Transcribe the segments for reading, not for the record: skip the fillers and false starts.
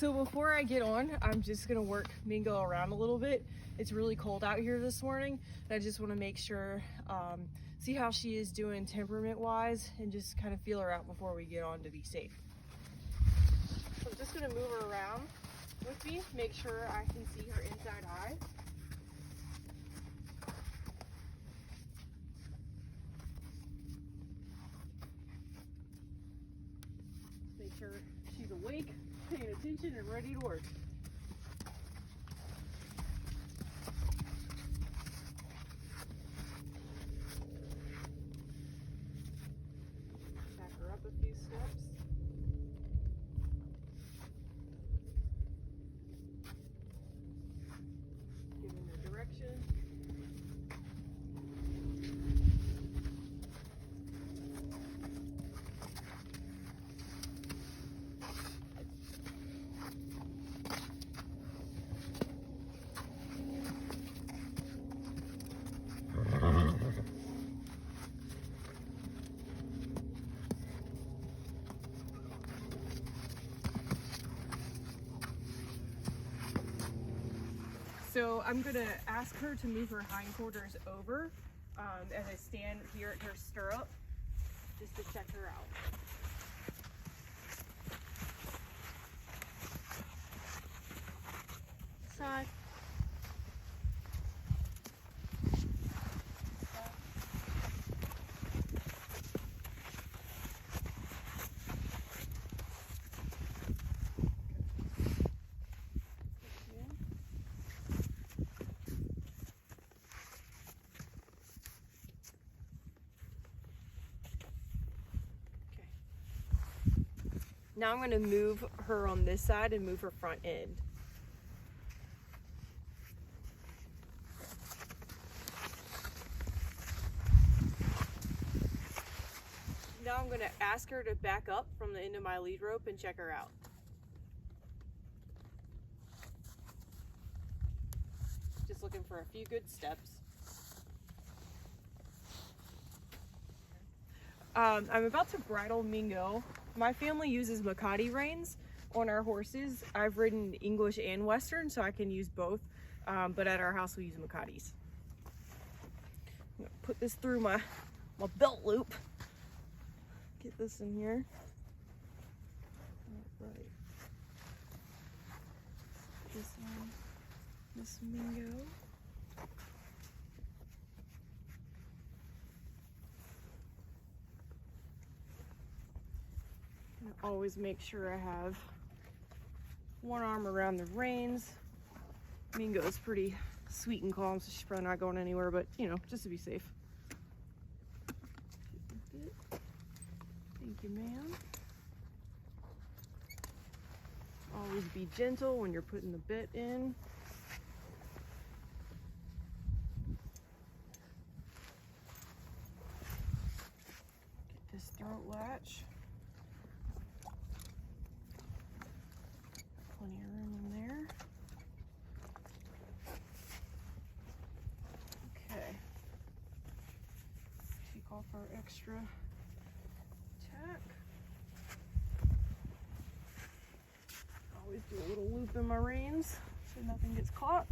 So before I get on, I'm just gonna work Mingo around a little bit. It's really cold out here this morning. And I just wanna make sure, see how she is doing temperament wise and just kind of feel her out before we get on to be safe. So I'm just gonna move her around with me, make sure I can see her inside eye. Make sure she's awake, paying attention, and ready to work. Back her up a few steps. Giving her direction. So I'm gonna ask her to move her hindquarters over as I stand here at her stirrup, just to check her out. Side. Now I'm going to move her on this side and move her front end. Now I'm going to ask her to back up from the end of my lead rope and check her out. Just looking for a few good steps. I'm about to bridle Mingo. My family uses Makati reins on our horses. I've ridden English and Western, so I can use both, but at our house we use Makatis. I'm gonna put this through my belt loop. Get this in here. All right. This one, Miss Mingo. Always make sure I have one arm around the reins. Mingo is pretty sweet and calm, so she's probably not going anywhere, but you know, just to be safe. Thank you, ma'am. Always be gentle when you're putting the bit in. Get this throat latch. Plenty of room in there. Okay. Take off our extra tack. Always do a little loop in my reins so nothing gets caught.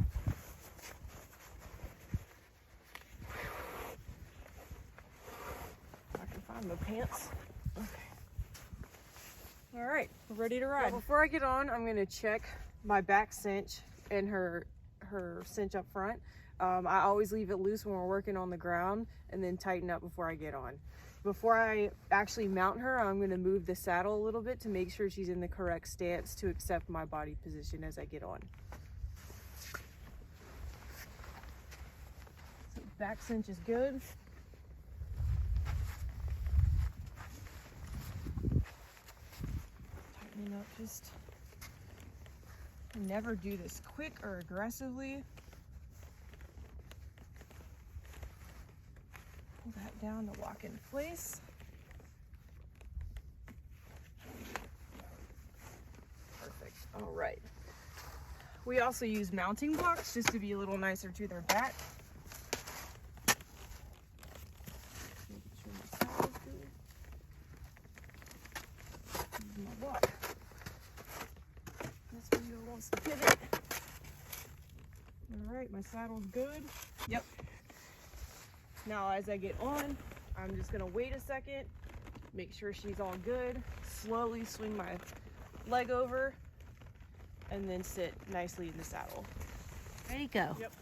If I can find my pants. Okay. All right, we're ready to ride. Well, before I get on, I'm gonna check my back cinch and her cinch up front. I always leave it loose when we're working on the ground and then tighten up before I get on. Before I actually mount her, I'm gonna move the saddle a little bit to make sure she's in the correct stance to accept my body position as I get on. So back cinch is good. Up, just never do this quick or aggressively. Pull that down to lock in place. Perfect. All right. We also use mounting blocks just to be a little nicer to their back. All right, my saddle's good. Yep. Now as I get on, I'm just gonna wait a second, make sure she's all good, slowly swing my leg over, and then sit nicely in the saddle. Ready, go. Yep.